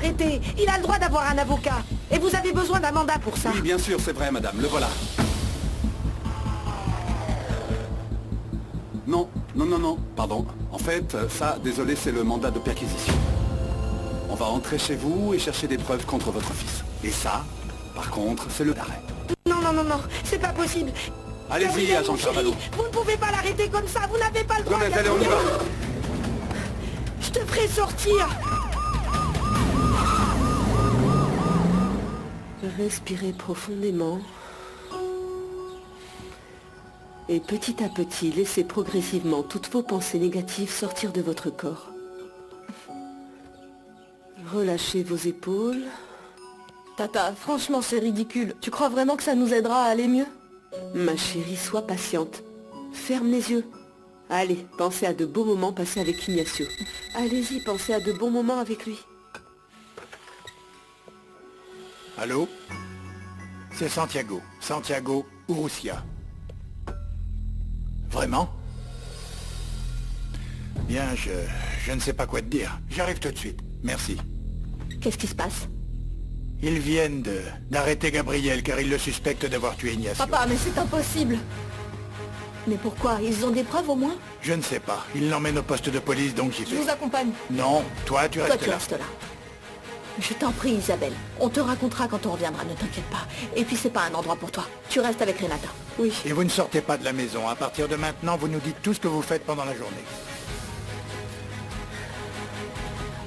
l'arrêter. Il a le droit d'avoir un avocat. Et vous avez besoin d'un mandat pour ça. Oui, bien sûr, c'est vrai, madame. Le voilà. Non, non, non, non. Pardon. En fait, ça, désolé, c'est le mandat de perquisition. On va entrer chez vous et chercher des preuves contre votre fils. Et ça, par contre, c'est le d'arrêt. Non, non, non, non. C'est pas possible. Allez-y, Gabriel, agent mon chéri, Carvalho. vous ne pouvez pas l'arrêter comme ça. Vous n'avez pas le droit. Gomez, allez, on y va. Je te ferai sortir. Respirez profondément. Et petit à petit, laissez progressivement toutes vos pensées négatives sortir de votre corps. Relâchez vos épaules. Tata, franchement, c'est ridicule. Tu crois vraiment que ça nous aidera à aller mieux? Ma chérie, sois patiente. Ferme les yeux. Allez, pensez à de beaux moments passés avec Ignacio. Allez-y, pensez à de bons moments avec lui. Allô? C'est Santiago. Santiago Urrutia. Vraiment? Bien, je ne sais pas quoi te dire. J'arrive tout de suite. Merci. Qu'est-ce qui se passe? Ils viennent d'arrêter Gabriel car ils le suspectent d'avoir tué Ignacio. Papa, mais c'est impossible. Mais pourquoi? Ils ont des preuves au moins? Je ne sais pas. Ils l'emmènent au poste de police, donc j'y Je vais. vous accompagne. Non, toi tu restes Toi, tu là. restes là. Je t'en prie, Isabelle. On te racontera quand on reviendra, ne t'inquiète pas. Et puis, c'est pas un endroit pour toi. Tu restes avec Renata. Oui. Et vous ne sortez pas de la maison. À partir de maintenant, vous nous dites tout ce que vous faites pendant la journée.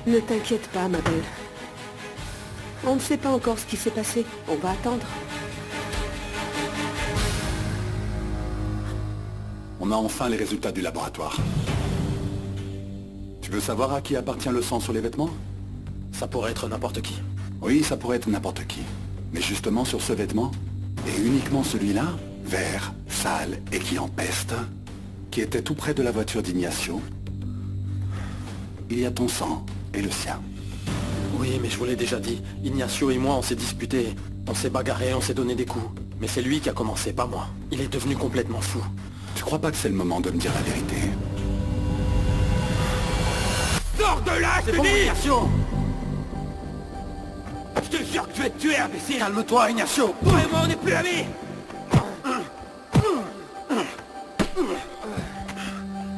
Ne t'inquiète pas, ma belle. On ne sait pas encore ce qui s'est passé. On va attendre. On a enfin les résultats du laboratoire. Tu veux savoir à qui appartient le sang sur les vêtements? Ça pourrait être n'importe qui. Oui, ça pourrait être n'importe qui. Mais justement sur ce vêtement, et uniquement celui-là, vert, sale et qui empeste, qui était tout près de la voiture d'Ignacio, il y a ton sang et le sien. Oui, mais je vous l'ai déjà dit. Ignacio et moi, on s'est disputés. On s'est bagarrés, on s'est donné des coups. Mais c'est lui qui a commencé, pas moi. Il est devenu complètement fou. Tu crois pas que c'est le moment de me dire la vérité? Sors de là, je C'est te bon, dis! Ignacio! Je te jure que je vais te tuer, imbécile! Calme-toi, Ignacio! Toi et moi, on n'est plus amis!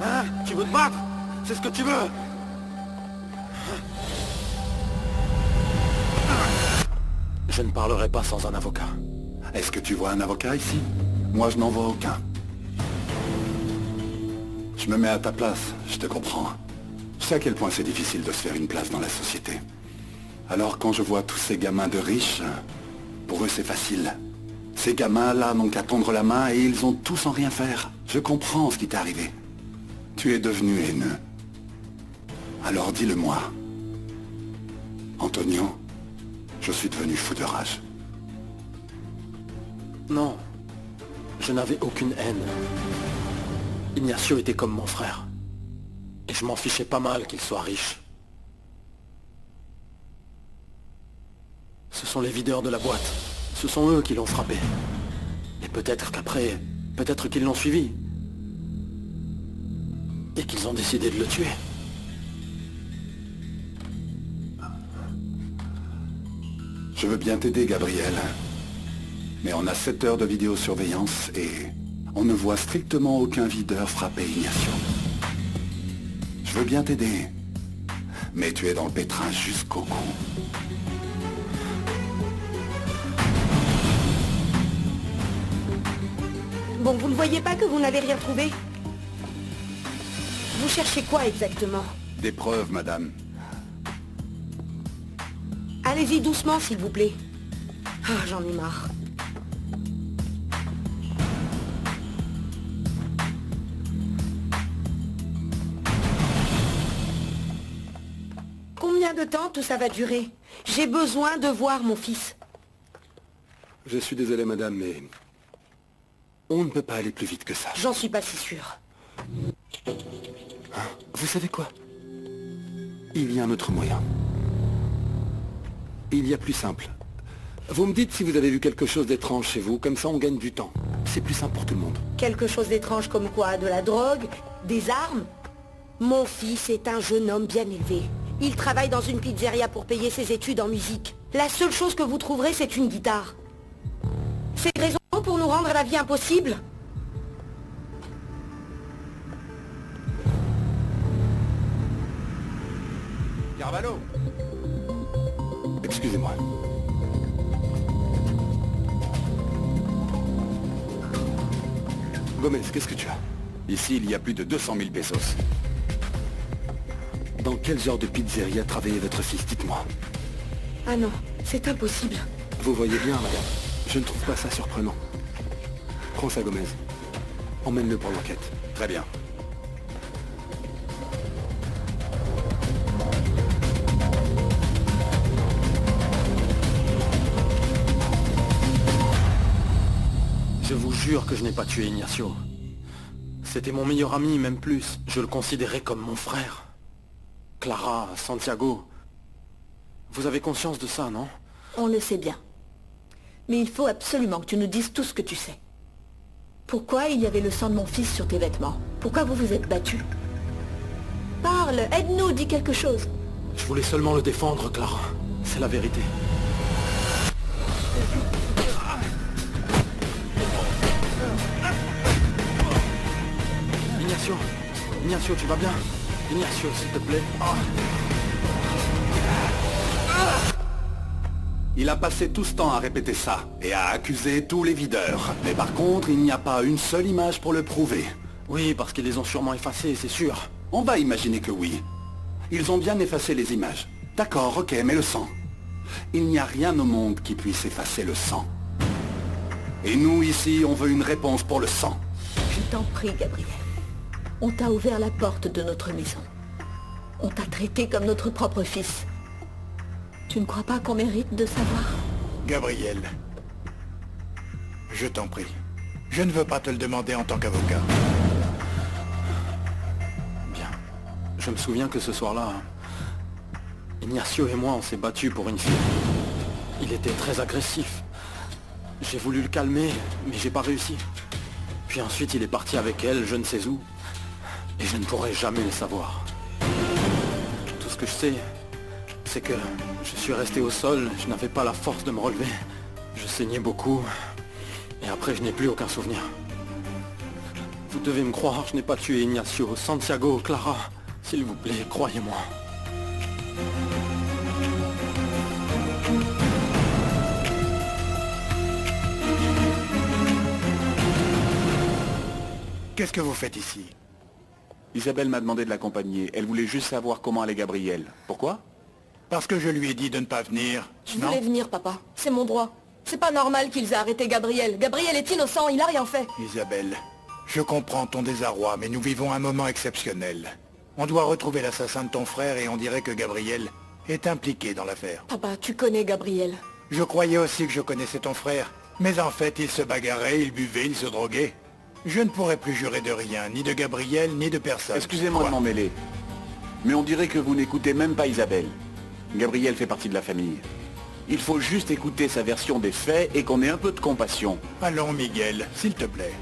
Hein? Tu veux te battre? C'est ce que tu veux? Je ne parlerai pas sans un avocat. Est-ce que tu vois un avocat ici? Moi, je n'en vois aucun. Je me mets à ta place, je te comprends. Je sais à quel point c'est difficile de se faire une place dans la société. Alors quand je vois tous ces gamins de riches, pour eux c'est facile. Ces gamins-là n'ont qu'à tendre la main et ils ont tout sans rien faire. Je comprends ce qui t'est arrivé. Tu es devenu haineux. Alors dis-le-moi. Antonio, je suis devenu fou de rage. Non. Je n'avais aucune haine. Ignacio était comme mon frère. Et je m'en fichais pas mal qu'il soit riche. Ce sont les videurs de la boîte. Ce sont eux qui l'ont frappé. Et peut-être qu'après, peut-être qu'ils l'ont suivi. Et qu'ils ont décidé de le tuer. Je veux bien t'aider, Gabriel. Mais on a 7 heures de vidéosurveillance et on ne voit strictement aucun videur frapper Ignacio. Je veux bien t'aider. Mais tu es dans le pétrin jusqu'au cou. Bon, vous ne voyez pas que vous n'avez rien trouvé? Vous cherchez quoi exactement? Des preuves, madame. Allez-y doucement, s'il vous plaît. Ah, j'en ai marre. Combien de temps tout ça va durer? J'ai besoin de voir mon fils. Je suis désolé, madame, mais on ne peut pas aller plus vite que ça. J'en suis pas si sûre. Vous savez quoi? Il y a un autre moyen. Il y a plus simple. Vous me dites si vous avez vu quelque chose d'étrange chez vous, comme ça on gagne du temps. C'est plus simple pour tout le monde. Quelque chose d'étrange comme quoi? De la drogue? Des armes? Mon fils est un jeune homme bien élevé. Il travaille dans une pizzeria pour payer ses études en musique. La seule chose que vous trouverez, c'est une guitare. C'est une raison pour nous rendre la vie impossible? Carvalho! Excusez-moi. Gomez, qu'est-ce que tu as? Ici, il y a plus de 200 000 pesos. Dans quel genre de pizzeria travaillait votre fils, dites-moi? Ah non, c'est impossible. Vous voyez bien, madame. Je ne trouve pas ça surprenant. Prends ça, Gomez. Emmène-le pour l'enquête. Très bien. Je vous jure que je n'ai pas tué Ignacio. C'était mon meilleur ami, même plus. Je le considérais comme mon frère. Clara, Santiago... Vous avez conscience de ça, non? On le sait bien. Mais il faut absolument que tu nous dises tout ce que tu sais. Pourquoi il y avait le sang de mon fils sur tes vêtements? Pourquoi vous vous êtes battus? Parle, aide-nous, dis quelque chose. Je voulais seulement le défendre, Clara. C'est la vérité. Ignacio, Ignacio, tu vas bien? Ignacio, s'il te plaît. Il a passé tout ce temps à répéter ça, et à accuser tous les videurs. Mais par contre, il n'y a pas une seule image pour le prouver. Oui, parce qu'ils les ont sûrement effacés, c'est sûr. On va imaginer que oui. Ils ont bien effacé les images. D'accord, ok, mais le sang. Il n'y a rien au monde qui puisse effacer le sang. Et nous, ici, on veut une réponse pour le sang. Je t'en prie, Gabriel. On t'a ouvert la porte de notre maison. On t'a traité comme notre propre fils. Tu ne crois pas qu'on mérite de savoir? Gabriel, je t'en prie. Je ne veux pas te le demander en tant qu'avocat. Bien. Je me souviens que ce soir-là, Ignacio et moi, on s'est battus pour une fille. Il était très agressif. J'ai voulu le calmer, mais j'ai pas réussi. Puis ensuite, il est parti avec elle, je ne sais où. Et je ne pourrai jamais le savoir. Tout ce que je sais, c'est que je suis resté au sol, je n'avais pas la force de me relever. Je saignais beaucoup. Et après, je n'ai plus aucun souvenir. Vous devez me croire, je n'ai pas tué Ignacio, Santiago, Clara. S'il vous plaît, croyez-moi. Qu'est-ce que vous faites ici? Isabelle m'a demandé de l'accompagner. Elle voulait juste savoir comment allait Gabriel. Pourquoi? Parce que je lui ai dit de ne pas venir. Je Non? voulais venir, papa. C'est mon droit. C'est pas normal qu'ils aient arrêté Gabriel. Gabriel est innocent, il a rien fait. Isabelle, je comprends ton désarroi, mais nous vivons un moment exceptionnel. On doit retrouver l'assassin de ton frère et on dirait que Gabriel est impliqué dans l'affaire. Papa, tu connais Gabriel. Je croyais aussi que je connaissais ton frère, mais en fait, il se bagarrait, il buvait, il se droguait. Je ne pourrais plus jurer de rien, ni de Gabriel, ni de personne. Excusez-moi Quoi? de m'en mêler. Mais on dirait que vous n'écoutez même pas Isabelle. Gabriel fait partie de la famille. Il faut juste écouter sa version des faits et qu'on ait un peu de compassion. Allons, Miguel, s'il te plaît.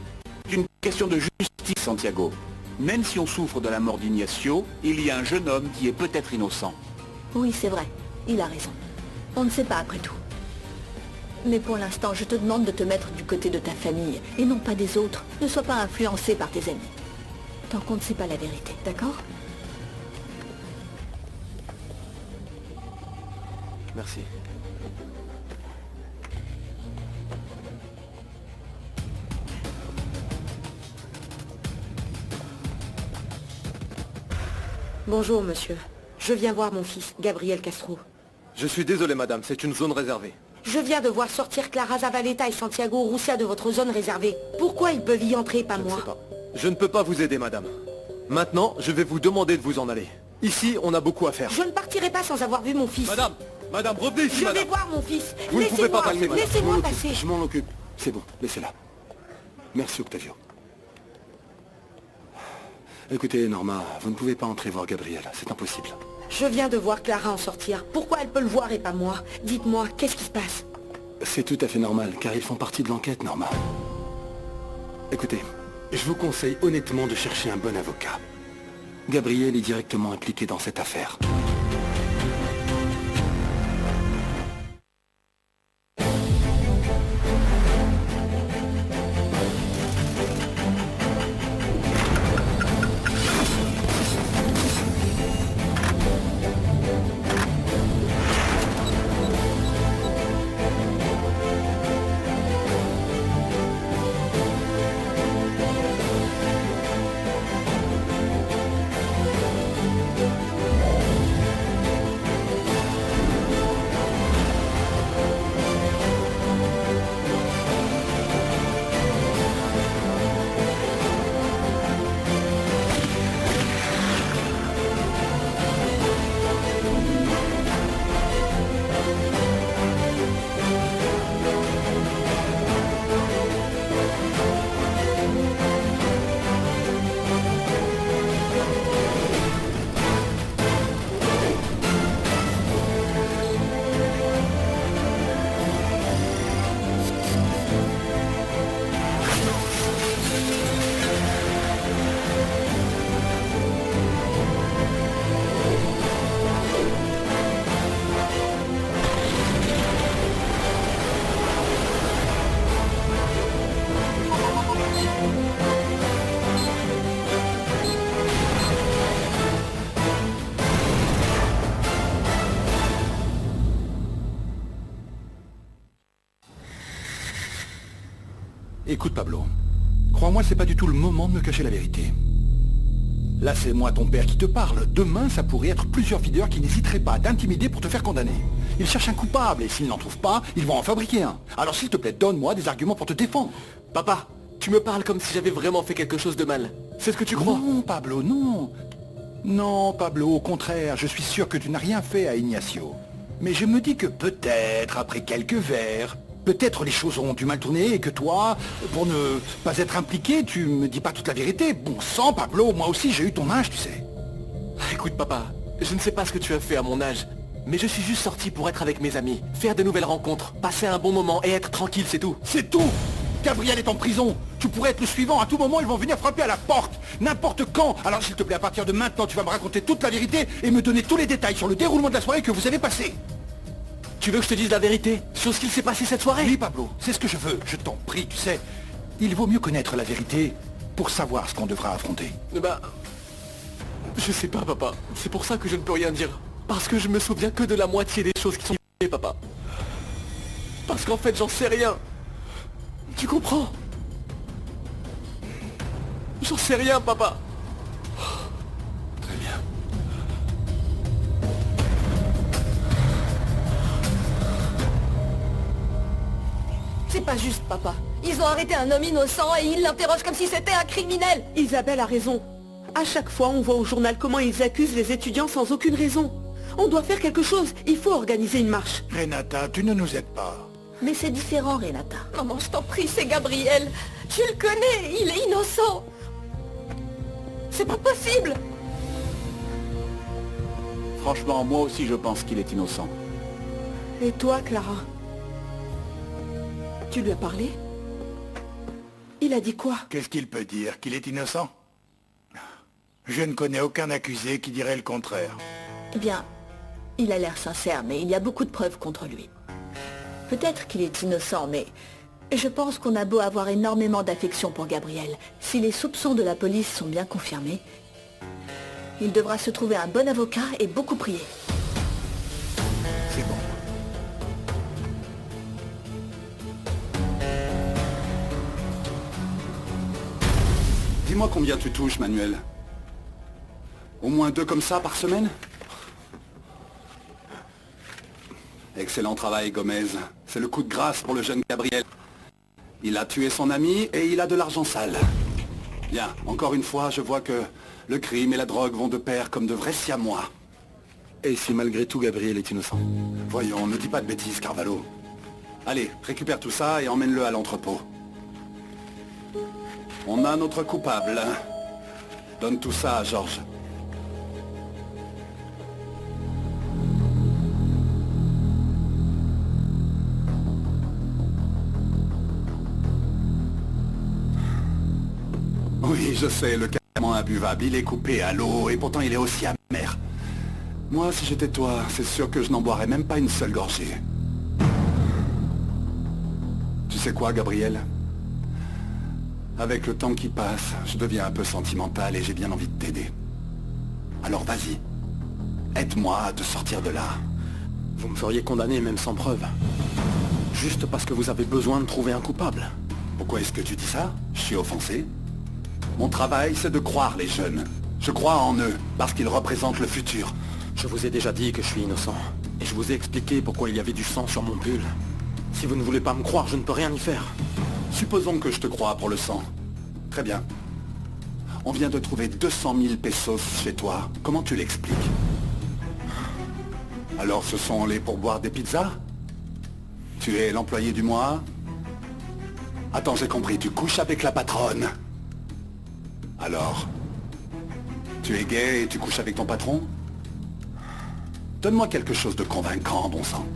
C'est une question de justice, Santiago. Même si on souffre de la mort d'Ignacio, il y a un jeune homme qui est peut-être innocent. Oui, c'est vrai. Il a raison. On ne sait pas après tout. Mais pour l'instant, je te demande de te mettre du côté de ta famille, et non pas des autres. Ne sois pas influencé par tes amis. Tant qu'on ne sait pas la vérité, d'accord? Merci. Bonjour, monsieur. Je viens voir mon fils, Gabriel Castro. Je suis désolé, madame, c'est une zone réservée. Je viens de voir sortir Clara Zavaleta et Santiago Roussia de votre zone réservée. Pourquoi ils peuvent y entrer, pas Je ne moi? sais pas. Je ne peux pas vous aider, madame. Maintenant, je vais vous demander de vous en aller. Ici, on a beaucoup à faire. Je ne partirai pas sans avoir vu mon fils. Madame, madame, revenez ici, Je vais madame. voir mon fils. Vous ne pouvez pas Laissez-moi, parler, madame. laissez-moi passer. Je m'en occupe. C'est bon, laissez-la. Merci, Octavio. Écoutez, Norma, vous ne pouvez pas entrer voir Gabriel. C'est impossible. Je viens de voir Clara en sortir. Pourquoi elle peut le voir et pas moi? Dites-moi, qu'est-ce qui se passe? C'est tout à fait normal, car ils font partie de l'enquête, Norma. Écoutez, je vous conseille honnêtement de chercher un bon avocat. Gabriel est directement impliqué dans cette affaire. Écoute, Pablo. Crois-moi, c'est pas du tout le moment de me cacher la vérité. Là, c'est moi, ton père, qui te parle. Demain, ça pourrait être plusieurs videurs qui n'hésiteraient pas à t'intimider pour te faire condamner. Ils cherchent un coupable, et s'ils n'en trouvent pas, ils vont en fabriquer un. Alors s'il te plaît, donne-moi des arguments pour te défendre. Papa, tu me parles comme si j'avais vraiment fait quelque chose de mal. C'est ce que tu crois? Non, Pablo, non. Non, Pablo, au contraire, je suis sûr que tu n'as rien fait à Ignacio. Mais je me dis que peut-être, après quelques verres, peut-être les choses ont dû mal tourner et que toi, pour ne pas être impliqué, tu me dis pas toute la vérité. Bon sang, Pablo, moi aussi j'ai eu ton âge, tu sais. Écoute, papa, je ne sais pas ce que tu as fait à mon âge, mais je suis juste sorti pour être avec mes amis, faire de nouvelles rencontres, passer un bon moment et être tranquille, c'est tout. C'est tout. Gabriel est en prison. Tu pourrais être le suivant. À tout moment, ils vont venir frapper à la porte. N'importe quand. Alors, s'il te plaît, à partir de maintenant, tu vas me raconter toute la vérité et me donner tous les détails sur le déroulement de la soirée que vous avez passée. Tu veux que je te dise la vérité sur ce qu'il s'est passé cette soirée? Oui, Pablo, c'est ce que je veux. Je t'en prie, tu sais. Il vaut mieux connaître la vérité pour savoir ce qu'on devra affronter. Bah... Je sais pas, papa. C'est pour ça que je ne peux rien dire. Parce que je me souviens que de la moitié des choses qui sont passées, papa. Parce qu'en fait, j'en sais rien. Tu comprends? J'en sais rien, papa. Très bien. C'est pas juste, papa. Ils ont arrêté un homme innocent et ils l'interrogent comme si c'était un criminel. Isabelle a raison. À chaque fois, on voit au journal comment ils accusent les étudiants sans aucune raison. On doit faire quelque chose. Il faut organiser une marche. Renata, tu ne nous aides pas. Mais c'est différent, Renata. Maman, je t'en prie, c'est Gabriel. Tu le connais, il est innocent. C'est pas possible. Franchement, moi aussi je pense qu'il est innocent. Et toi, Clara? Tu lui as parlé? Il a dit quoi? Qu'est-ce qu'il peut dire? Qu'il est innocent? Je ne connais aucun accusé qui dirait le contraire. Eh bien, il a l'air sincère, mais il y a beaucoup de preuves contre lui. Peut-être qu'il est innocent, mais je pense qu'on a beau avoir énormément d'affection pour Gabriel. Si les soupçons de la police sont bien confirmés, il devra se trouver un bon avocat et beaucoup prier. C'est bon. Dis-moi combien tu touches, Manuel. Au moins 2 comme ça par semaine? Excellent travail, Gomez. C'est le coup de grâce pour le jeune Gabriel. Il a tué son ami et il a de l'argent sale. Bien, encore une fois, je vois que le crime et la drogue vont de pair comme de vrais siamois. Et si malgré tout Gabriel est innocent? Voyons, ne dis pas de bêtises, Carvalho. Allez, récupère tout ça et emmène-le à l'entrepôt. On a notre coupable. Donne tout ça à Georges. Oui, je sais, le calmant imbuvable, il est coupé à l'eau et pourtant il est aussi amer. Moi, si j'étais toi, c'est sûr que je n'en boirais même pas une seule gorgée. Tu sais quoi, Gabriel? Avec le temps qui passe, je deviens un peu sentimental et j'ai bien envie de t'aider. Alors vas-y, aide-moi à te sortir de là. Vous me feriez condamner même sans preuve. Juste parce que vous avez besoin de trouver un coupable. Pourquoi est-ce que tu dis ça? Je suis offensé? Mon travail, c'est de croire les jeunes. Je crois en eux, parce qu'ils représentent le futur. Je vous ai déjà dit que je suis innocent. Et je vous ai expliqué pourquoi il y avait du sang sur mon pull. Si vous ne voulez pas me croire, je ne peux rien y faire. Supposons que je te croie pour le sang. Très bien. On vient de trouver 200 000 pesos chez toi. Comment tu l'expliques? Alors ce sont les pourboires des pizzas? Tu es l'employé du mois? Attends, j'ai compris, tu couches avec la patronne. Alors, tu es gay et tu couches avec ton patron? Donne-moi quelque chose de convaincant, bon sang.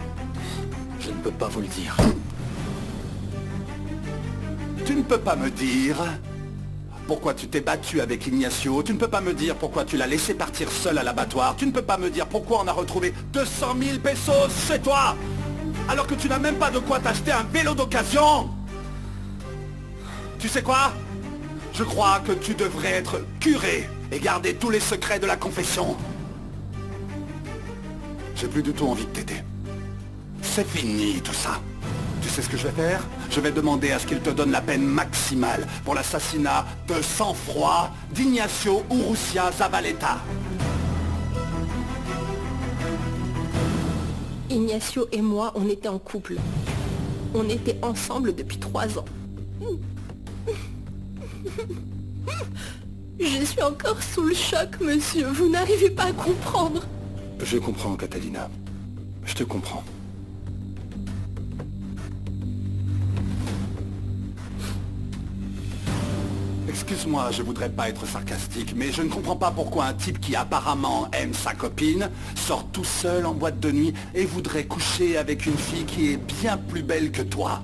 Je ne peux pas vous le dire. Tu ne peux pas me dire pourquoi tu t'es battu avec Ignacio. Tu ne peux pas me dire pourquoi tu l'as laissé partir seul à l'abattoir. Tu ne peux pas me dire pourquoi on a retrouvé 200 000 pesos chez toi, alors que tu n'as même pas de quoi t'acheter un vélo d'occasion. Tu sais quoi? Je crois que tu devrais être curé et garder tous les secrets de la confession. J'ai plus du tout envie de t'aider. C'est fini tout ça. Tu sais ce que je vais faire? Je vais demander à ce qu'il te donne la peine maximale pour l'assassinat de sang-froid d'Ignacio Urrutia Zabaleta. Ignacio et moi, on était en couple. On était ensemble depuis 3 ans. Je suis encore sous le choc, monsieur. Vous n'arrivez pas à comprendre. Je comprends, Catalina. Je te comprends. Excuse-moi, je voudrais pas être sarcastique, mais je ne comprends pas pourquoi un type qui apparemment aime sa copine sort tout seul en boîte de nuit et voudrait coucher avec une fille qui est bien plus belle que toi.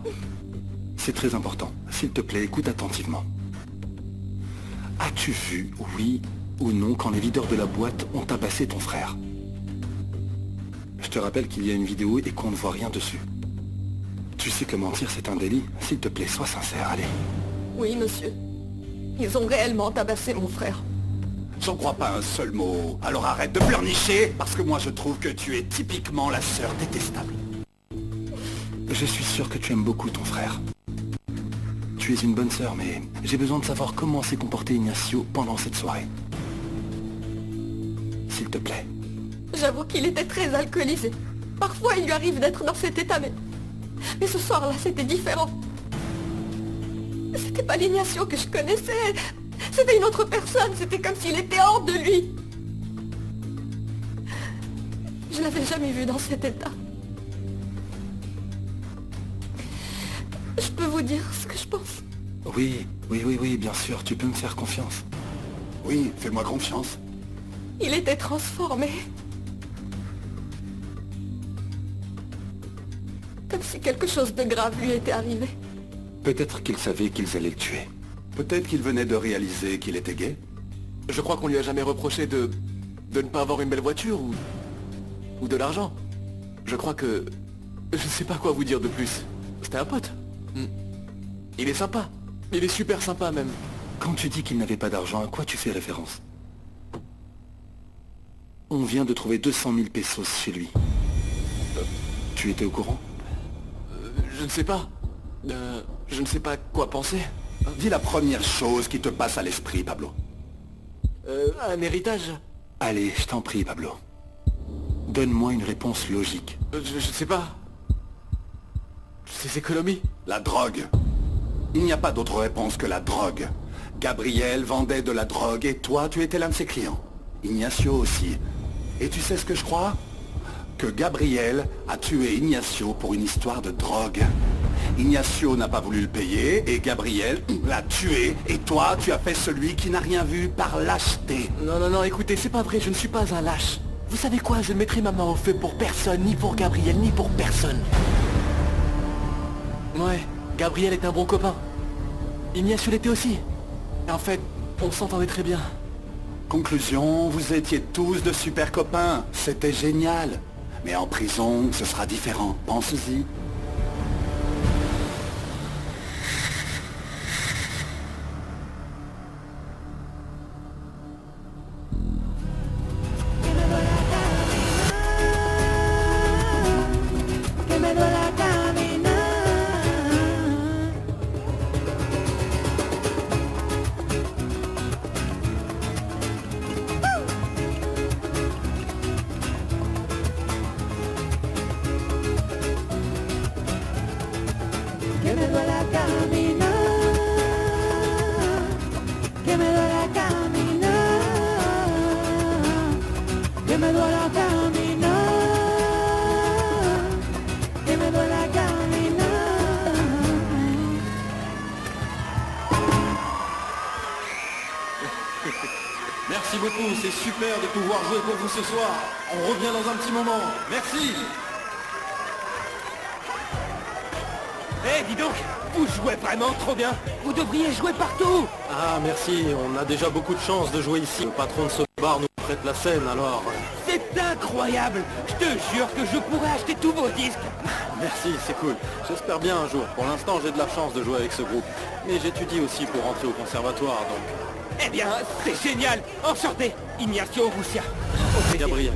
C'est très important. S'il te plaît, écoute attentivement. As-tu vu, oui ou non, quand les videurs de la boîte ont tabassé ton frère? Je te rappelle qu'il y a une vidéo et qu'on ne voit rien dessus. Tu sais que mentir, c'est un délit. S'il te plaît, sois sincère, allez. Oui, monsieur. Ils ont réellement tabassé mon frère. J'en crois pas un seul mot. Alors arrête de pleurnicher, parce que moi je trouve que tu es typiquement la sœur détestable. Je suis sûr que tu aimes beaucoup ton frère. Tu es une bonne sœur, mais j'ai besoin de savoir comment s'est comporté Ignacio pendant cette soirée. S'il te plaît. J'avoue qu'il était très alcoolisé. Parfois, il lui arrive d'être dans cet état, mais ce soir-là, c'était différent. C'était pas l'Ignacio que je connaissais. C'était une autre personne. C'était comme s'il était hors de lui. Je l'avais jamais vu dans cet état. Je peux vous dire ce que je pense. Oui, bien sûr, tu peux me faire confiance. Oui, fais-moi confiance. Il était transformé. Comme si quelque chose de grave lui était arrivé. Peut-être qu'il savait qu'ils allaient le tuer. Peut-être qu'il venait de réaliser qu'il était gay. Je crois qu'on lui a jamais reproché de ne pas avoir une belle voiture ou de l'argent. Je crois que... Je sais pas quoi vous dire de plus. C'était un pote. Il est sympa. Il est super sympa même. Quand tu dis qu'il n'avait pas d'argent, à quoi tu fais référence? On vient de trouver 200 000 pesos chez lui. Tu étais au courant? Je ne sais pas. Je ne sais pas quoi penser. Dis la première chose qui te passe à l'esprit, Pablo. Un héritage. Allez, je t'en prie, Pablo. Donne-moi une réponse logique. Je sais pas. Ses économies. La drogue. Il n'y a pas d'autre réponse que la drogue. Gabriel vendait de la drogue et toi, tu étais l'un de ses clients. Ignacio aussi. Et tu sais ce que je crois? Que Gabriel a tué Ignacio pour une histoire de drogue. Ignacio n'a pas voulu le payer et Gabriel l'a tué. Et toi, tu as fait celui qui n'a rien vu par lâcheté. Non, écoutez, c'est pas vrai, je ne suis pas un lâche. Vous savez quoi, je ne mettrai ma main au feu pour personne, ni pour Gabriel, ni pour personne. Ouais, Gabriel est un bon copain. Ignacio l'était aussi. Et en fait, on s'entendait très bien. Conclusion, vous étiez tous de super copains. C'était génial. Mais en prison, ce sera différent. Pense-y. Merci beaucoup, c'est super de pouvoir jouer pour vous ce soir. On revient dans un petit moment. Merci. Dis donc, vous jouez vraiment trop bien. Vous devriez jouer partout. Ah merci, on a déjà beaucoup de chance de jouer ici. Le patron de ce bar nous prête la scène alors. C'est incroyable. Je te jure que je pourrais acheter tous vos disques. Merci, c'est cool. J'espère bien un jour. Pour l'instant, j'ai de la chance de jouer avec ce groupe. Mais j'étudie aussi pour rentrer au conservatoire, donc... Eh bien, c'est génial. Enchanté, Ignacio Urrutia. Gabriel.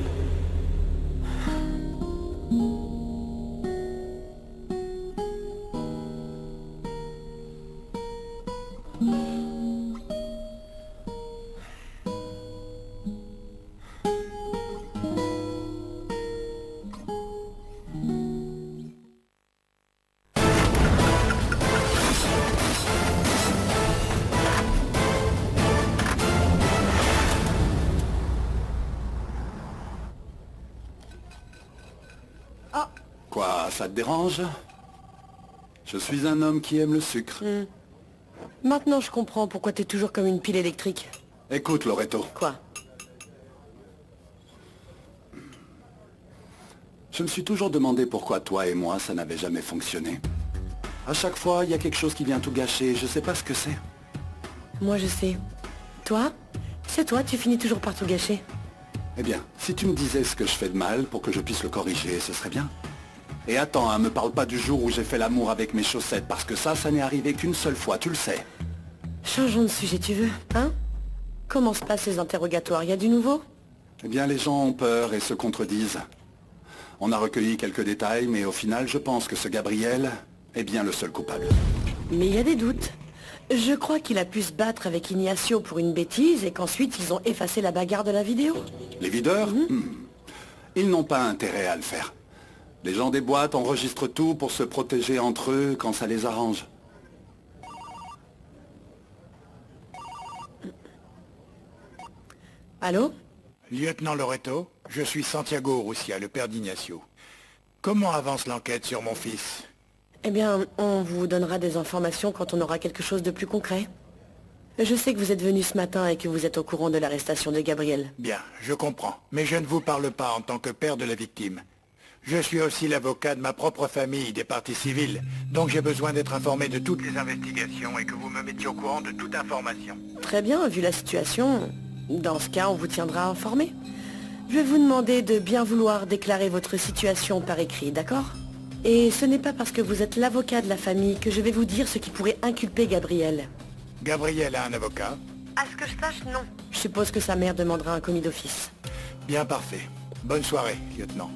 Quoi, ça te dérange? Je suis un homme qui aime le sucre. Maintenant, je comprends pourquoi t'es toujours comme une pile électrique. Écoute, Loretto. Quoi? Je me suis toujours demandé pourquoi toi et moi, ça n'avait jamais fonctionné. À chaque fois, il y a quelque chose qui vient tout gâcher, je sais pas ce que c'est. Moi, je sais. Toi? C'est toi, tu finis toujours par tout gâcher. Eh bien, si tu me disais ce que je fais de mal pour que je puisse le corriger, ce serait bien. Et attends, hein, me parle pas du jour où j'ai fait l'amour avec mes chaussettes, parce que ça n'est arrivé qu'une seule fois, tu le sais. Changeons de sujet, tu veux, hein? Comment se passent les interrogatoires? Y a du nouveau? Eh bien, les gens ont peur et se contredisent. On a recueilli quelques détails, mais au final, je pense que ce Gabriel est bien le seul coupable. Mais il y a des doutes. Je crois qu'il a pu se battre avec Ignacio pour une bêtise et qu'ensuite ils ont effacé la bagarre de la vidéo. Les videurs? Ils n'ont pas intérêt à le faire. Les gens des boîtes enregistrent tout pour se protéger entre eux quand ça les arrange. Allô? Lieutenant Loretto, je suis Santiago Urrutia, le père d'Ignacio. Comment avance l'enquête sur mon fils? Eh bien, on vous donnera des informations quand on aura quelque chose de plus concret. Je sais que vous êtes venu ce matin et que vous êtes au courant de l'arrestation de Gabriel. Bien, je comprends. Mais je ne vous parle pas en tant que père de la victime. Je suis aussi l'avocat de ma propre famille, des parties civiles. Donc j'ai besoin d'être informé de toutes les investigations et que vous me mettiez au courant de toute information. Très bien, vu la situation, dans ce cas, on vous tiendra informé. Je vais vous demander de bien vouloir déclarer votre situation par écrit, d'accord? Et ce n'est pas parce que vous êtes l'avocat de la famille que je vais vous dire ce qui pourrait inculper Gabriel. Gabriel a un avocat? À ce que je sache, non. Je suppose que sa mère demandera un commis d'office. Bien, parfait. Bonne soirée, lieutenant.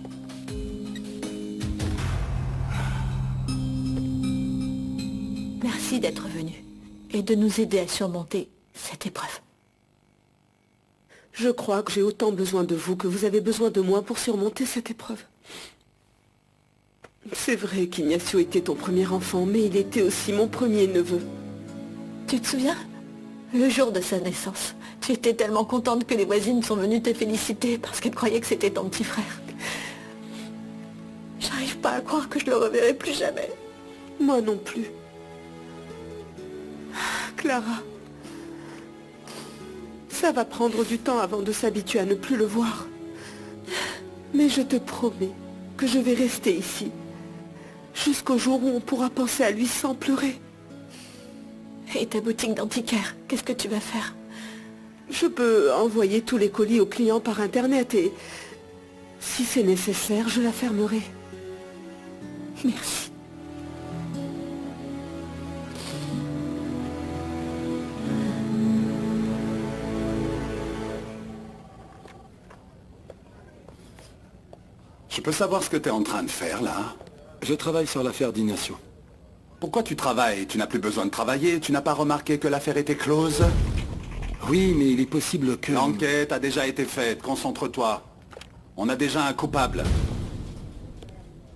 Merci d'être venu et de nous aider à surmonter cette épreuve. Je crois que j'ai autant besoin de vous que vous avez besoin de moi pour surmonter cette épreuve. C'est vrai qu'Ignacio était ton premier enfant, mais il était aussi mon premier neveu. Tu te souviens? Le jour de sa naissance, tu étais tellement contente que les voisines sont venues te féliciter parce qu'elles croyaient que c'était ton petit frère. J'arrive pas à croire que je le reverrai plus jamais. Moi non plus. Clara, ça va prendre du temps avant de s'habituer à ne plus le voir. Mais je te promets que je vais rester ici, jusqu'au jour où on pourra penser à lui sans pleurer. Et ta boutique d'antiquaire, qu'est-ce que tu vas faire? Je peux envoyer tous les colis aux clients par Internet et, si c'est nécessaire, je la fermerai. Merci. Je peux savoir ce que t'es en train de faire, là? Je travaille sur l'affaire d'Ignacio. Pourquoi tu travailles? Tu n'as plus besoin de travailler? Tu n'as pas remarqué que l'affaire était close? Oui, mais il est possible que... L'enquête a déjà été faite, concentre-toi. On a déjà un coupable.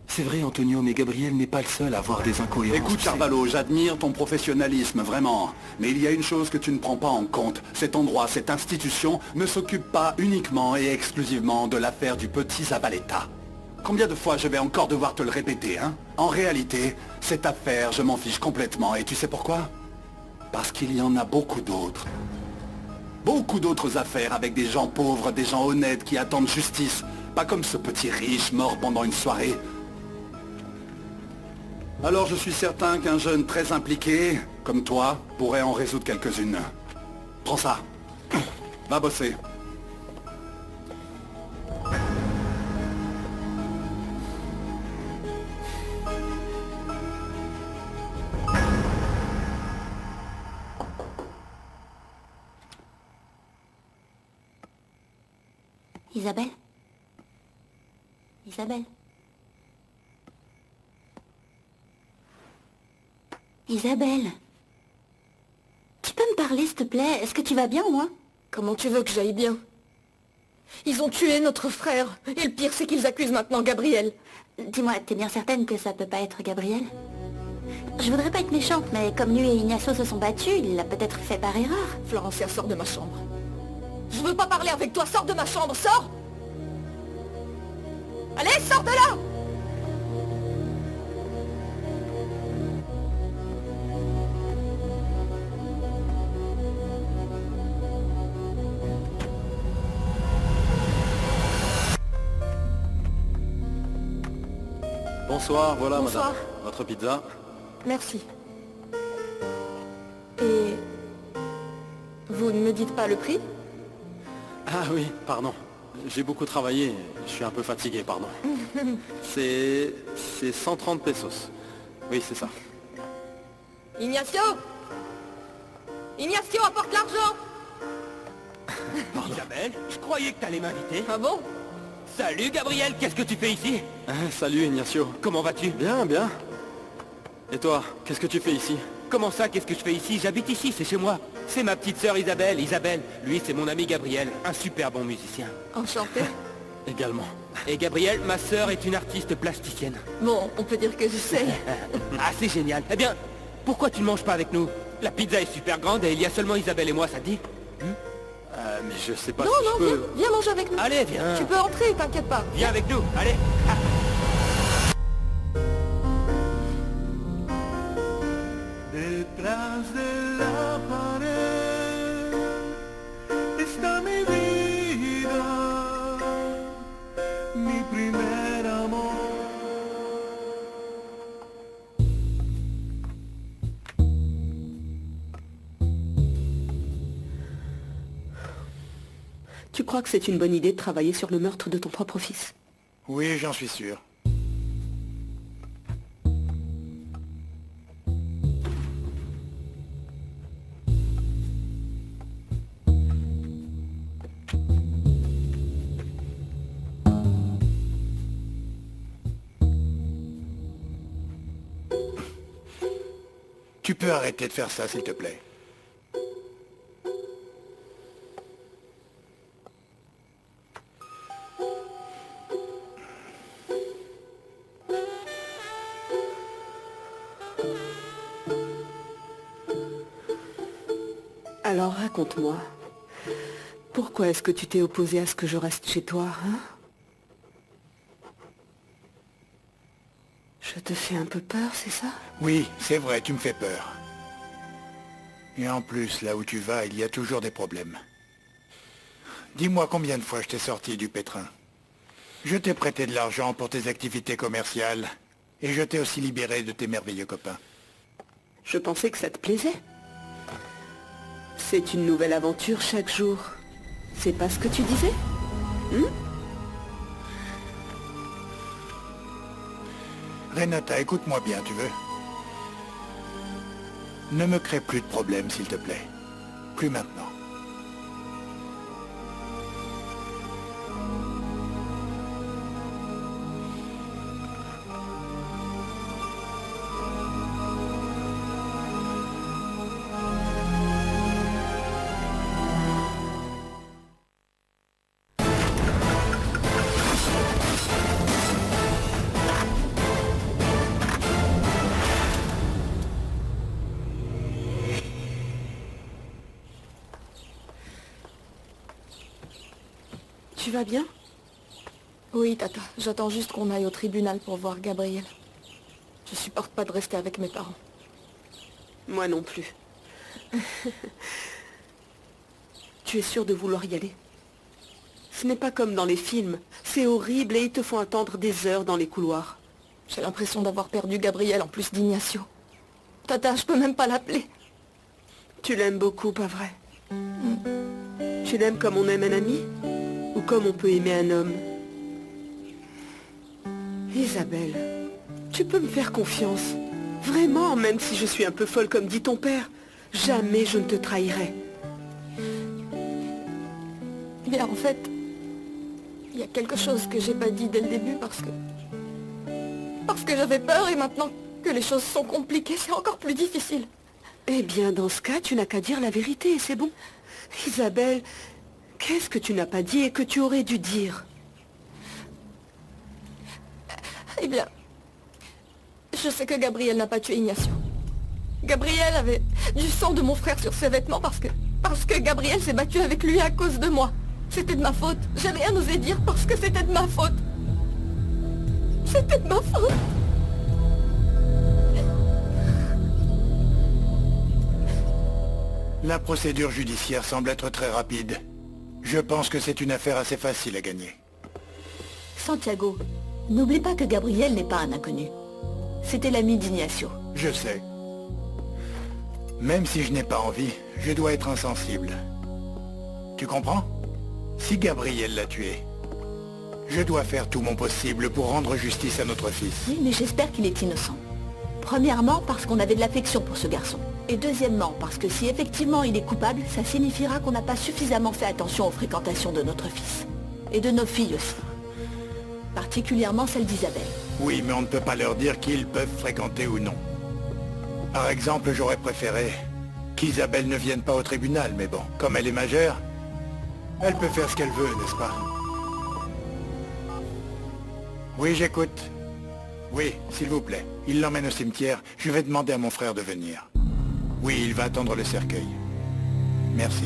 C'est vrai, Antonio, mais Gabriel n'est pas le seul à avoir des incohérences. Écoute, Carvalho, j'admire ton professionnalisme, vraiment. Mais il y a une chose que tu ne prends pas en compte. Cet endroit, cette institution, ne s'occupe pas uniquement et exclusivement de l'affaire du petit Zabaleta. Combien de fois je vais encore devoir te le répéter, hein? En réalité, cette affaire, je m'en fiche complètement. Et tu sais pourquoi? Parce qu'il y en a beaucoup d'autres. Beaucoup d'autres affaires avec des gens pauvres, des gens honnêtes qui attendent justice. Pas comme ce petit riche mort pendant une soirée. Alors je suis certain qu'un jeune très impliqué, comme toi, pourrait en résoudre quelques-unes. Prends ça. Va bosser. Isabelle? Isabelle? Isabelle? Tu peux me parler, s'il te plaît? Est-ce que tu vas bien, au moins? Comment tu veux que j'aille bien? Ils ont tué notre frère. Et le pire, c'est qu'ils accusent maintenant Gabriel. Dis-moi, t'es bien certaine que ça peut pas être Gabriel? Je voudrais pas être méchante, mais comme lui et Ignacio se sont battus, il l'a peut-être fait par erreur. Florencia, sors de ma chambre. Je veux pas parler avec toi, sors de ma chambre, sors! Allez, sors de là! Bonsoir, voilà Bonsoir. madame. Votre pizza. Merci. Et... vous ne me dites pas le prix? Ah oui, pardon. J'ai beaucoup travaillé, je suis un peu fatigué, pardon. C'est 130 pesos. Oui, c'est ça. Ignacio! Ignacio, apporte l'argent! Isabelle, je croyais que t'allais m'inviter. Ah bon? Salut Gabriel, qu'est-ce que tu fais ici? Salut Ignacio. Comment vas-tu? Bien, bien. Et toi, qu'est-ce que tu fais ici? Comment ça, qu'est-ce que je fais ici? J'habite ici, c'est chez moi. C'est ma petite sœur Isabelle. Isabelle, lui c'est mon ami Gabriel, un super bon musicien. Enchanté. Également. Et Gabriel, ma sœur est une artiste plasticienne. Bon, on peut dire que j'essaye. Ah, c'est génial. Eh bien, pourquoi tu ne manges pas avec nous? La pizza est super grande et il y a seulement Isabelle et moi, ça te dit? Mais je sais pas Non, si non, je peux... viens manger avec nous. Allez, viens. Tu peux entrer, t'inquiète pas. Viens avec nous, allez. Detrás de la pared está mi vida, mi primer amor. Tu crois que c'est une bonne idée de travailler sur le meurtre de ton propre fils? Oui, j'en suis sûr. Tu peux arrêter de faire ça, s'il te plaît. Alors raconte-moi. Pourquoi est-ce que tu t'es opposé à ce que je reste chez toi, hein? Je te fais un peu peur, c'est ça? Oui, c'est vrai, tu me fais peur. Et en plus, là où tu vas, il y a toujours des problèmes. Dis-moi combien de fois je t'ai sorti du pétrin. Je t'ai prêté de l'argent pour tes activités commerciales, et je t'ai aussi libéré de tes merveilleux copains. Je pensais que ça te plaisait. C'est une nouvelle aventure chaque jour. C'est pas ce que tu disais? Renata, écoute-moi bien, tu veux? Ne me crée plus de problèmes, s'il te plaît. Plus maintenant. Tu vas bien? Oui, Tata, j'attends juste qu'on aille au tribunal pour voir Gabriel. Je supporte pas de rester avec mes parents. Moi non plus. Tu es sûr de vouloir y aller? Ce n'est pas comme dans les films. C'est horrible et ils te font attendre des heures dans les couloirs. J'ai l'impression d'avoir perdu Gabriel en plus d'Ignacio. Tata, je peux même pas l'appeler. Tu l'aimes beaucoup, pas vrai? Tu l'aimes comme on aime un ami? Ou comme on peut aimer un homme? Isabelle, tu peux me faire confiance. Vraiment, même si je suis un peu folle comme dit ton père. Jamais je ne te trahirai. Eh bien, en fait, il y a quelque chose que j'ai pas dit dès le début parce que j'avais peur et maintenant que les choses sont compliquées, c'est encore plus difficile. Eh bien, dans ce cas, tu n'as qu'à dire la vérité et c'est bon. Isabelle, qu'est-ce que tu n'as pas dit et que tu aurais dû dire? Eh bien, je sais que Gabriel n'a pas tué Ignacio. Gabriel avait du sang de mon frère sur ses vêtements parce que Gabriel s'est battu avec lui à cause de moi. C'était de ma faute. J'ai rien osé dire parce que c'était de ma faute. C'était de ma faute. La procédure judiciaire semble être très rapide. Je pense que c'est une affaire assez facile à gagner. Santiago, N'oublie pas que Gabriel n'est pas un inconnu. C'était l'ami d'Ignacio. Je sais. Même si je n'ai pas envie, je dois être insensible. Tu comprends? Si Gabriel l'a tué, je dois faire tout mon possible pour rendre justice à notre fils. Oui, mais j'espère qu'il est innocent. Premièrement, parce qu'on avait de l'affection pour ce garçon. Et deuxièmement, parce que si effectivement il est coupable, ça signifiera qu'on n'a pas suffisamment fait attention aux fréquentations de notre fils. Et de nos filles aussi. Particulièrement celle d'Isabelle. Oui, mais on ne peut pas leur dire qui ils peuvent fréquenter ou non. Par exemple, j'aurais préféré qu'Isabelle ne vienne pas au tribunal, mais bon, comme elle est majeure, elle peut faire ce qu'elle veut, n'est-ce pas? Oui, j'écoute. Oui, s'il vous plaît. Il l'emmène au cimetière. Je vais demander à mon frère de venir. Oui, il va attendre le cercueil. Merci.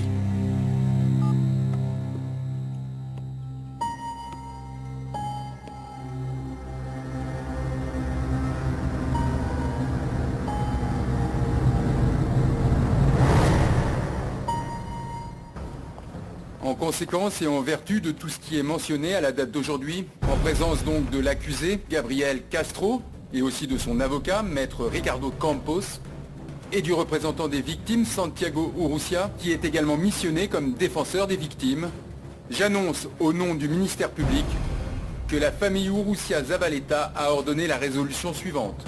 En conséquence et en vertu de tout ce qui est mentionné à la date d'aujourd'hui, en présence donc de l'accusé, Gabriel Castro, et aussi de son avocat, maître Ricardo Campos, et du représentant des victimes, Santiago Urrutia, qui est également missionné comme défenseur des victimes, j'annonce au nom du ministère public que la famille Urrutia Zabaleta a ordonné la résolution suivante.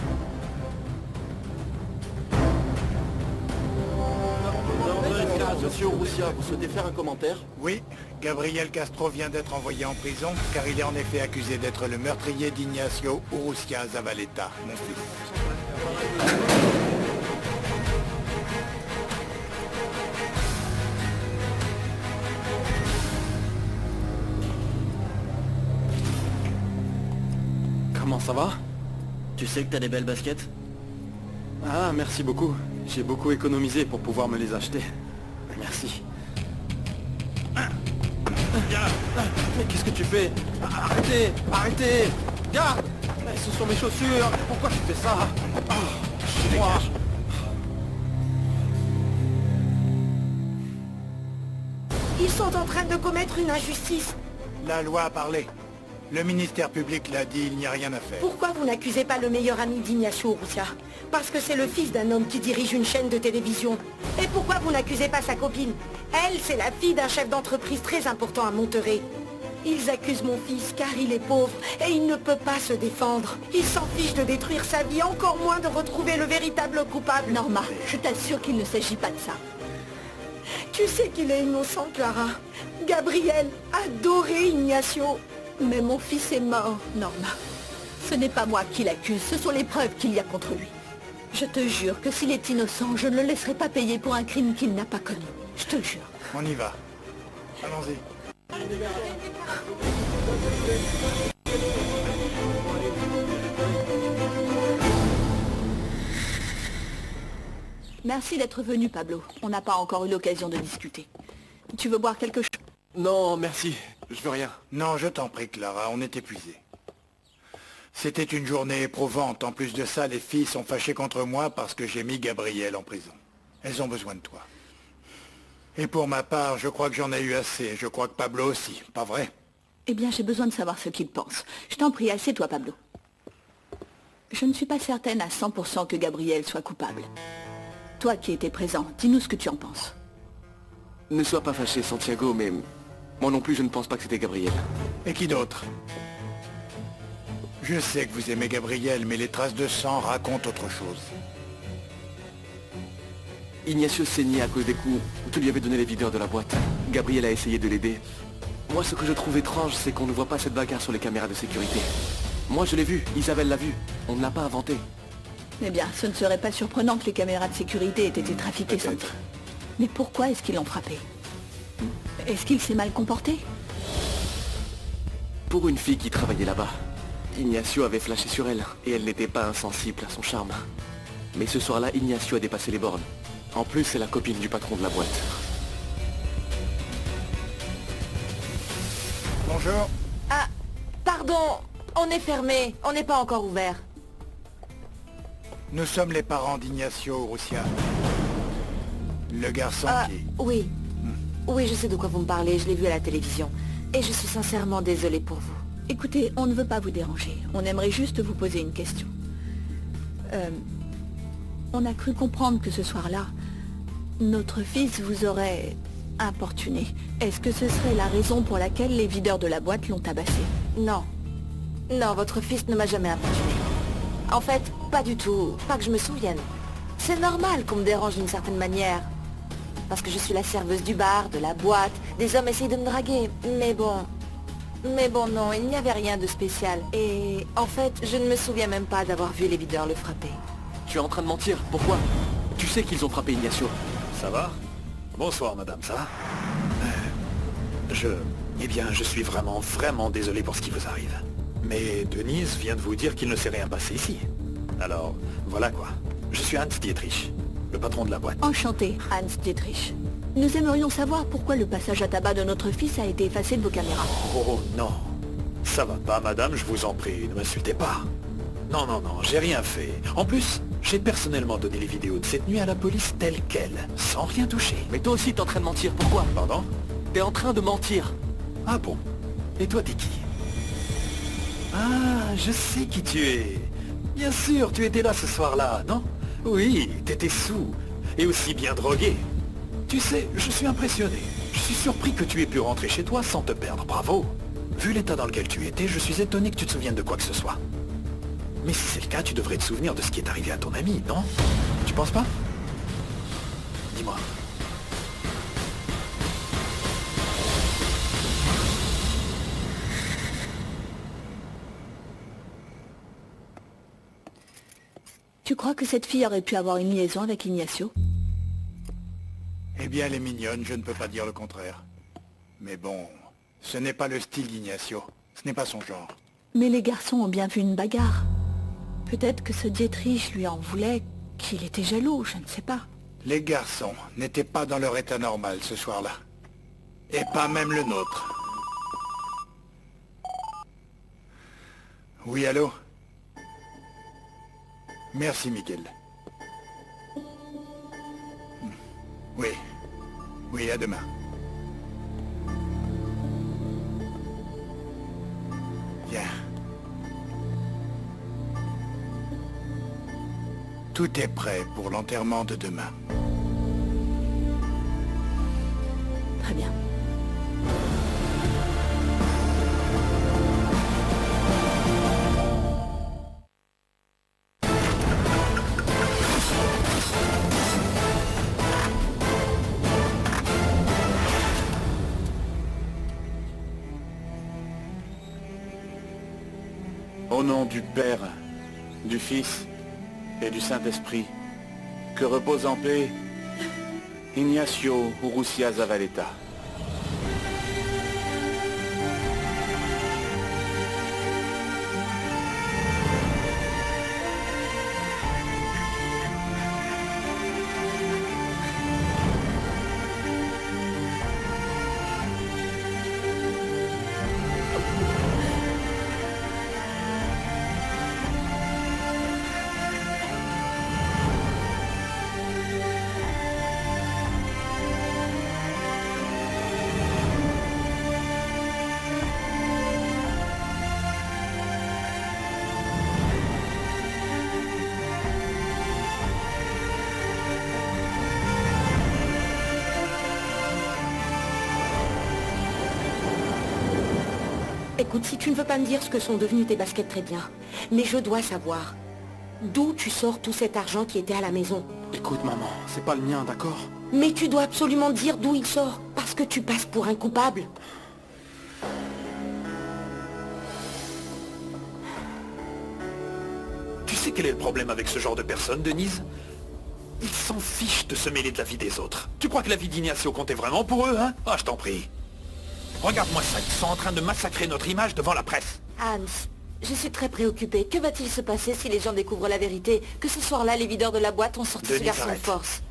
Monsieur Urrutia, vous souhaitez faire un commentaire? Oui, Gabriel Castro vient d'être envoyé en prison car il est en effet accusé d'être le meurtrier d'Ignacio Urrutia Zabaleta, mon fils. Comment ça va? Tu sais que t'as des belles baskets? Ah, merci beaucoup. J'ai beaucoup économisé pour pouvoir me les acheter. Merci. Mais qu'est-ce que tu fais? Arrêtez! Arrêtez! Garde! Ce sont mes chaussures! Pourquoi tu fais ça? Chez moi! Ils sont en train de commettre une injustice. La loi a parlé. Le ministère public l'a dit, il n'y a rien à faire. Pourquoi vous n'accusez pas le meilleur ami d'Ignacio Urrutia? Parce que c'est le fils d'un homme qui dirige une chaîne de télévision. Et pourquoi vous n'accusez pas sa copine? Elle, c'est la fille d'un chef d'entreprise très important à Monterrey. Ils accusent mon fils car il est pauvre et il ne peut pas se défendre. Ils s'en fichent de détruire sa vie, encore moins de retrouver le véritable coupable. Norma, je t'assure qu'il ne s'agit pas de ça. Tu sais qu'il est innocent, Clara. Gabriel adorait Ignacio. Mais mon fils est mort, Norma. Ce n'est pas moi qui l'accuse, ce sont les preuves qu'il y a contre lui. Je te jure que s'il est innocent, je ne le laisserai pas payer pour un crime qu'il n'a pas commis. Je te le jure. On y va. Allons-y. Merci d'être venu, Pablo. On n'a pas encore eu l'occasion de discuter. Tu veux boire quelque chose? Non, merci. Je veux rien. Non, je t'en prie, Clara, on est épuisés. C'était une journée éprouvante. En plus de ça, les filles sont fâchées contre moi parce que j'ai mis Gabriel en prison. Elles ont besoin de toi. Et pour ma part, je crois que j'en ai eu assez. Je crois que Pablo aussi, pas vrai? Eh bien, j'ai besoin de savoir ce qu'il pense. Je t'en prie, assieds-toi, Pablo. Je ne suis pas certaine à 100% que Gabriel soit coupable. Toi qui étais présent, dis-nous ce que tu en penses. Ne sois pas fâché, Santiago, mais... moi non plus, je ne pense pas que c'était Gabriel. Et qui d'autre? Je sais que vous aimez Gabriel, mais les traces de sang racontent autre chose. Ignacio saignait à cause des coups où tu lui avais donné les videurs de la boîte. Gabriel a essayé de l'aider. Moi, ce que je trouve étrange, c'est qu'on ne voit pas cette bagarre sur les caméras de sécurité. Moi, je l'ai vu, Isabelle l'a vu. On ne l'a pas inventé. Eh bien, ce ne serait pas surprenant que les caméras de sécurité aient été trafiquées sans doute. Mais pourquoi est-ce qu'ils l'ont frappé? Est-ce qu'il s'est mal comporté? Pour une fille qui travaillait là-bas, Ignacio avait flashé sur elle, et elle n'était pas insensible à son charme. Mais ce soir-là, Ignacio a dépassé les bornes. En plus, c'est la copine du patron de la boîte. Bonjour. Ah, pardon, on est fermé, on n'est pas encore ouvert. Nous sommes les parents d'Ignacio Urrutia. Le garçon qui... Oui. Oui, je sais de quoi vous me parlez, je l'ai vu à la télévision. Et je suis sincèrement désolée pour vous. Écoutez, on ne veut pas vous déranger. On aimerait juste vous poser une question. On a cru comprendre que ce soir-là, notre fils vous aurait importuné. Est-ce que ce serait la raison pour laquelle les videurs de la boîte l'ont tabassé? Non. Non, votre fils ne m'a jamais importuné. En fait, pas du tout. Pas que je me souvienne. C'est normal qu'on me dérange d'une certaine manière. Parce que je suis la serveuse du bar, de la boîte. Des hommes essayent de me draguer. Mais bon, non, il n'y avait rien de spécial. Et en fait, je ne me souviens même pas d'avoir vu les videurs le frapper. Tu es en train de mentir, pourquoi? Tu sais qu'ils ont frappé Ignacio. Ça va? Bonsoir, madame, ça va? Eh bien, je suis vraiment désolé pour ce qui vous arrive. Mais Denise vient de vous dire qu'il ne s'est rien passé ici. Alors, voilà quoi. Je suis Hans Dietrich, le patron de la boîte. Enchanté, Hans Dietrich. Nous aimerions savoir pourquoi le passage à tabac de notre fils a été effacé de vos caméras. Oh non. Ça va pas, madame, je vous en prie, ne m'insultez pas. Non, j'ai rien fait. En plus, j'ai personnellement donné les vidéos de cette nuit à la police telles quelles, sans rien toucher. Mais toi aussi t'es en train de mentir, pourquoi? Pardon? T'es en train de mentir. Ah bon? Et toi t'es qui? Ah, je sais qui tu es. Bien sûr, tu étais là ce soir-là, non? Oui, t'étais sous, et aussi bien drogué. Tu sais, je suis impressionné. Je suis surpris que tu aies pu rentrer chez toi sans te perdre, bravo. Vu l'état dans lequel tu étais, je suis étonné que tu te souviennes de quoi que ce soit. Mais si c'est le cas, tu devrais te souvenir de ce qui est arrivé à ton ami, non? Tu penses pas? Dis-moi. Tu crois que cette fille aurait pu avoir une liaison avec Ignacio? Eh bien, elle est mignonne, je ne peux pas dire le contraire. Mais bon, ce n'est pas le style d'Ignacio. Ce n'est pas son genre. Mais les garçons ont bien vu une bagarre. Peut-être que ce Dietrich lui en voulait, qu'il était jaloux, je ne sais pas. Les garçons n'étaient pas dans leur état normal ce soir-là. Et pas même le nôtre. Oui, allô? Merci, Miguel. Oui. Oui, à demain. Bien. Tout est prêt pour l'enterrement de demain. Très bien. Au nom du Père, du Fils et du Saint-Esprit, que repose en paix Ignacio Urrutia Zavaleta. Écoute, si tu ne veux pas me dire ce que sont devenus tes baskets, très bien. Mais je dois savoir d'où tu sors tout cet argent qui était à la maison. Écoute, maman, c'est pas le mien, d'accord? Mais tu dois absolument dire d'où il sort, parce que tu passes pour un coupable. Tu sais quel est le problème avec ce genre de personnes, Denise? Ils s'en fichent de se mêler de la vie des autres. Tu crois que la vie d'Ignacio comptait vraiment pour eux, hein? Ah, je t'en prie. Regarde-moi ça, ils sont en train de massacrer notre image devant la presse. Hans, je suis très préoccupée. Que va-t-il se passer si les gens découvrent la vérité? Que ce soir-là, les videurs de la boîte ont sorti ce garçon de force.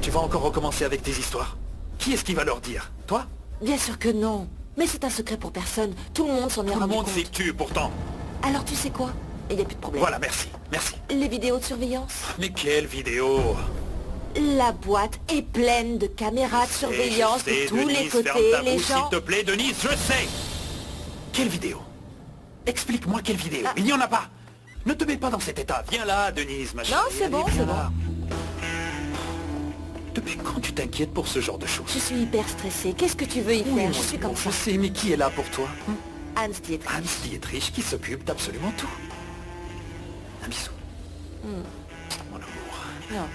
Tu vas encore recommencer avec tes histoires. Qui est-ce qui va leur dire? Toi? Bien sûr que non. Mais c'est un secret pour personne. Tout le monde s'en est rendu compte. Tout le monde s'est tué pourtant. Alors tu sais quoi? Il n'y a plus de problème. Voilà, merci, merci. Les vidéos de surveillance? Mais quelle vidéo? La boîte est pleine de caméras de surveillance de tous les côtés. Ferme ta bouche, s'il te plaît, Denise, je sais. Quelle vidéo? Explique-moi quelle vidéo. Il n'y en a pas. Ne te mets pas dans cet état. Viens là, Denise, ma chérie. Non, c'est bon, Allez, viens c'est là. Depuis quand tu t'inquiètes pour ce genre de choses? Je suis hyper stressée. Qu'est-ce que tu veux y Oui, faire? moi, Je suis bon, comme je ça. sais, mais qui est là pour toi? Hans Dietrich. Hans Dietrich qui s'occupe d'absolument tout. Un bisou. Mon amour. Non.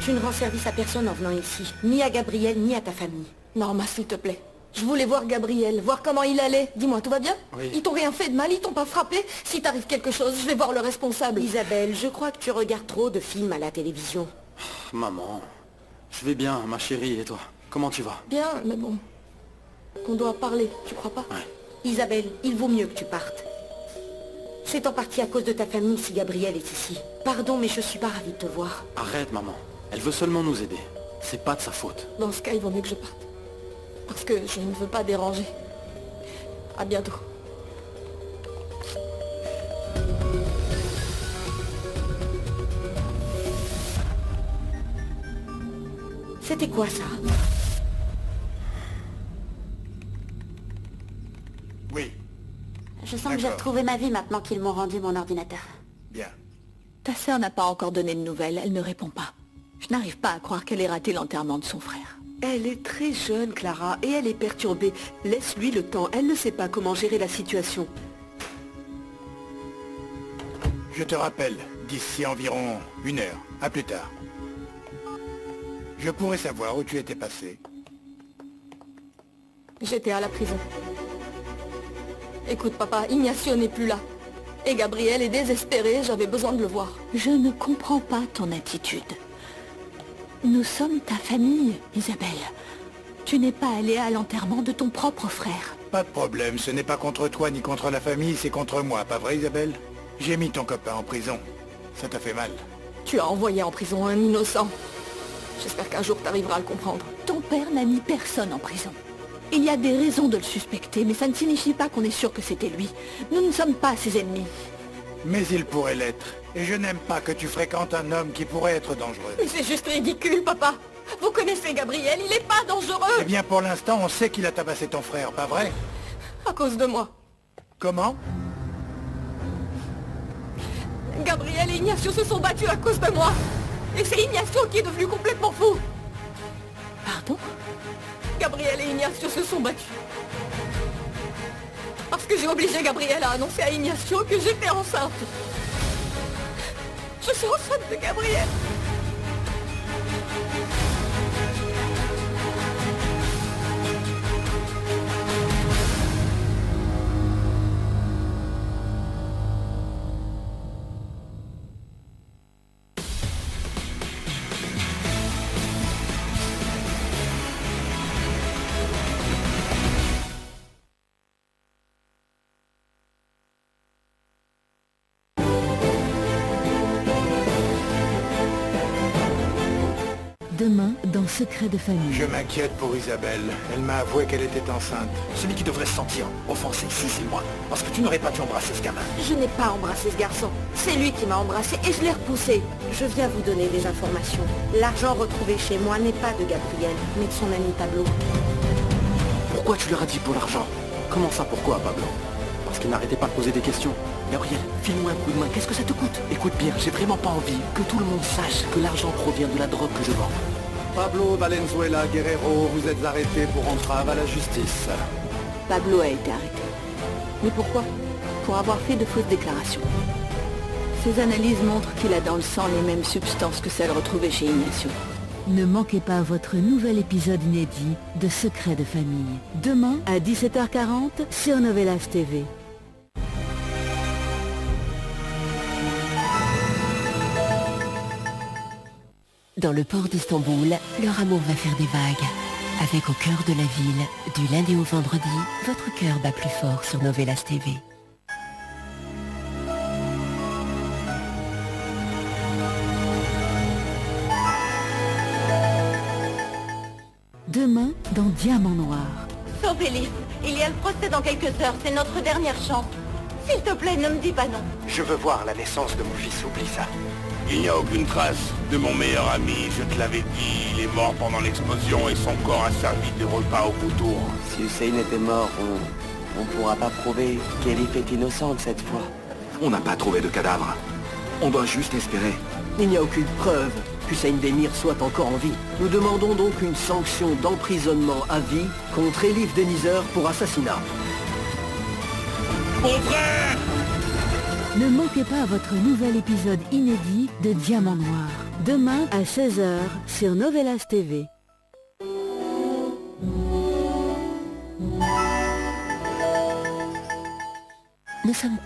Tu ne rends service à personne en venant ici. Ni à Gabriel, ni à ta famille. Norma, s'il te plaît. Je voulais voir Gabriel, voir comment il allait. Dis-moi, tout va bien? Oui. Ils t'ont rien fait de mal, ils t'ont pas frappé? Si t'arrive quelque chose, je vais voir le responsable. Isabelle, je crois que tu regardes trop de films à la télévision. Maman, je vais bien, ma chérie, et toi? Comment tu vas? Bien, mais bon. On doit parler, tu crois pas? Isabelle, il vaut mieux que tu partes. C'est en partie à cause de ta famille si Gabriel est ici. Pardon, mais je suis pas ravie de te voir. Arrête, maman. Elle veut seulement nous aider. C'est pas de sa faute. Dans ce cas, il vaut mieux que je parte. Parce que je ne veux pas déranger. À bientôt. C'était quoi ça? Oui, Je sens que j'ai retrouvé ma vie maintenant qu'ils m'ont rendu mon ordinateur. bien. Ta sœur n'a pas encore donné de nouvelles, elle ne répond pas. Je n'arrive pas à croire qu'elle ait raté l'enterrement de son frère. Elle est très jeune, Clara, et elle est perturbée. Laisse-lui le temps, elle ne sait pas comment gérer la situation. Je te rappelle, d'ici environ 1 heure. À plus tard. Je pourrais savoir où tu étais passé. J'étais à la prison. Écoute, papa, Ignacio n'est plus là. Et Gabriel est désespéré, j'avais besoin de le voir. Je ne comprends pas ton attitude. Nous sommes ta famille, Isabelle. Tu n'es pas allée à l'enterrement de ton propre frère. Pas de problème, ce n'est pas contre toi ni contre la famille, c'est contre moi, pas vrai Isabelle? J'ai mis ton copain en prison. Ça t'a fait mal. Tu as envoyé en prison un innocent. J'espère qu'un jour t'arriveras à le comprendre. Ton père n'a mis personne en prison. Il y a des raisons de le suspecter, mais ça ne signifie pas qu'on est sûr que c'était lui. Nous ne sommes pas ses ennemis. Mais il pourrait l'être. Et je n'aime pas que tu fréquentes un homme qui pourrait être dangereux. Mais c'est juste ridicule, papa. Vous connaissez Gabriel, il n'est pas dangereux. Eh bien, pour l'instant, on sait qu'il a tabassé ton frère, pas vrai? À cause de moi. Comment? Gabriel et Ignacio se sont battus à cause de moi. Et c'est Ignacio qui est devenu complètement fou. Pardon? Gabriel et Ignacio se sont battus. Parce que j'ai obligé Gabriel à annoncer à Ignacio que j'étais enceinte. Je suis enceinte de Gabriel. Demain, dans Secret de famille. Je m'inquiète pour Isabelle. Elle m'a avoué qu'elle était enceinte. Celui qui devrait se sentir offensé ici, c'est moi. Parce que tu n'aurais pas dû embrasser ce gamin. Je n'ai pas embrassé ce garçon. C'est lui qui m'a embrassé et je l'ai repoussé. Je viens vous donner des informations. L'argent retrouvé chez moi n'est pas de Gabriel, mais de son ami Pablo. Pourquoi tu leur as dit pour l'argent? Comment ça, pourquoi, Pablo? Parce qu'il n'arrêtait pas de poser des questions. Gabriel, file-moi un coup de main, qu'est-ce que ça te coûte? Écoute bien, j'ai vraiment pas envie que tout le monde sache que l'argent provient de la drogue que je vends. Pablo Valenzuela Guerrero, vous êtes arrêté pour entrave à la justice. Pablo a été arrêté. Mais pourquoi? Pour avoir fait de fausses déclarations. Ces analyses montrent qu'il a dans le sang les mêmes substances que celles retrouvées chez Ignacio. Ne manquez pas votre nouvel épisode inédit de Secret de famille. Demain à 17h40 sur Novelas TV. Dans le port d'Istanbul, leur amour va faire des vagues. Avec au cœur de la ville, du lundi au vendredi, votre cœur bat plus fort sur Novelas TV. Demain, dans Diamant Noir. Sauvez-les. Il y a le procès dans quelques heures. C'est notre dernière chance. S'il te plaît, ne me dis pas non. Je veux voir la naissance de mon fils, oublie ça. Il n'y a aucune trace de mon meilleur ami, je te l'avais dit, il est mort pendant l'explosion et son corps a servi de repas au vautour. Si Hussein était mort, on pourra pas prouver qu'Elif est innocente cette fois. On n'a pas trouvé de cadavre. On doit juste espérer. Il n'y a aucune preuve qu'Hussein Demir soit encore en vie. Nous demandons donc une sanction d'emprisonnement à vie contre Elif Denizer pour assassinat. Mon frère! Ne manquez pas votre nouvel épisode inédit de Diamant Noir. Demain à 16h sur Novelas TV. Nous sommes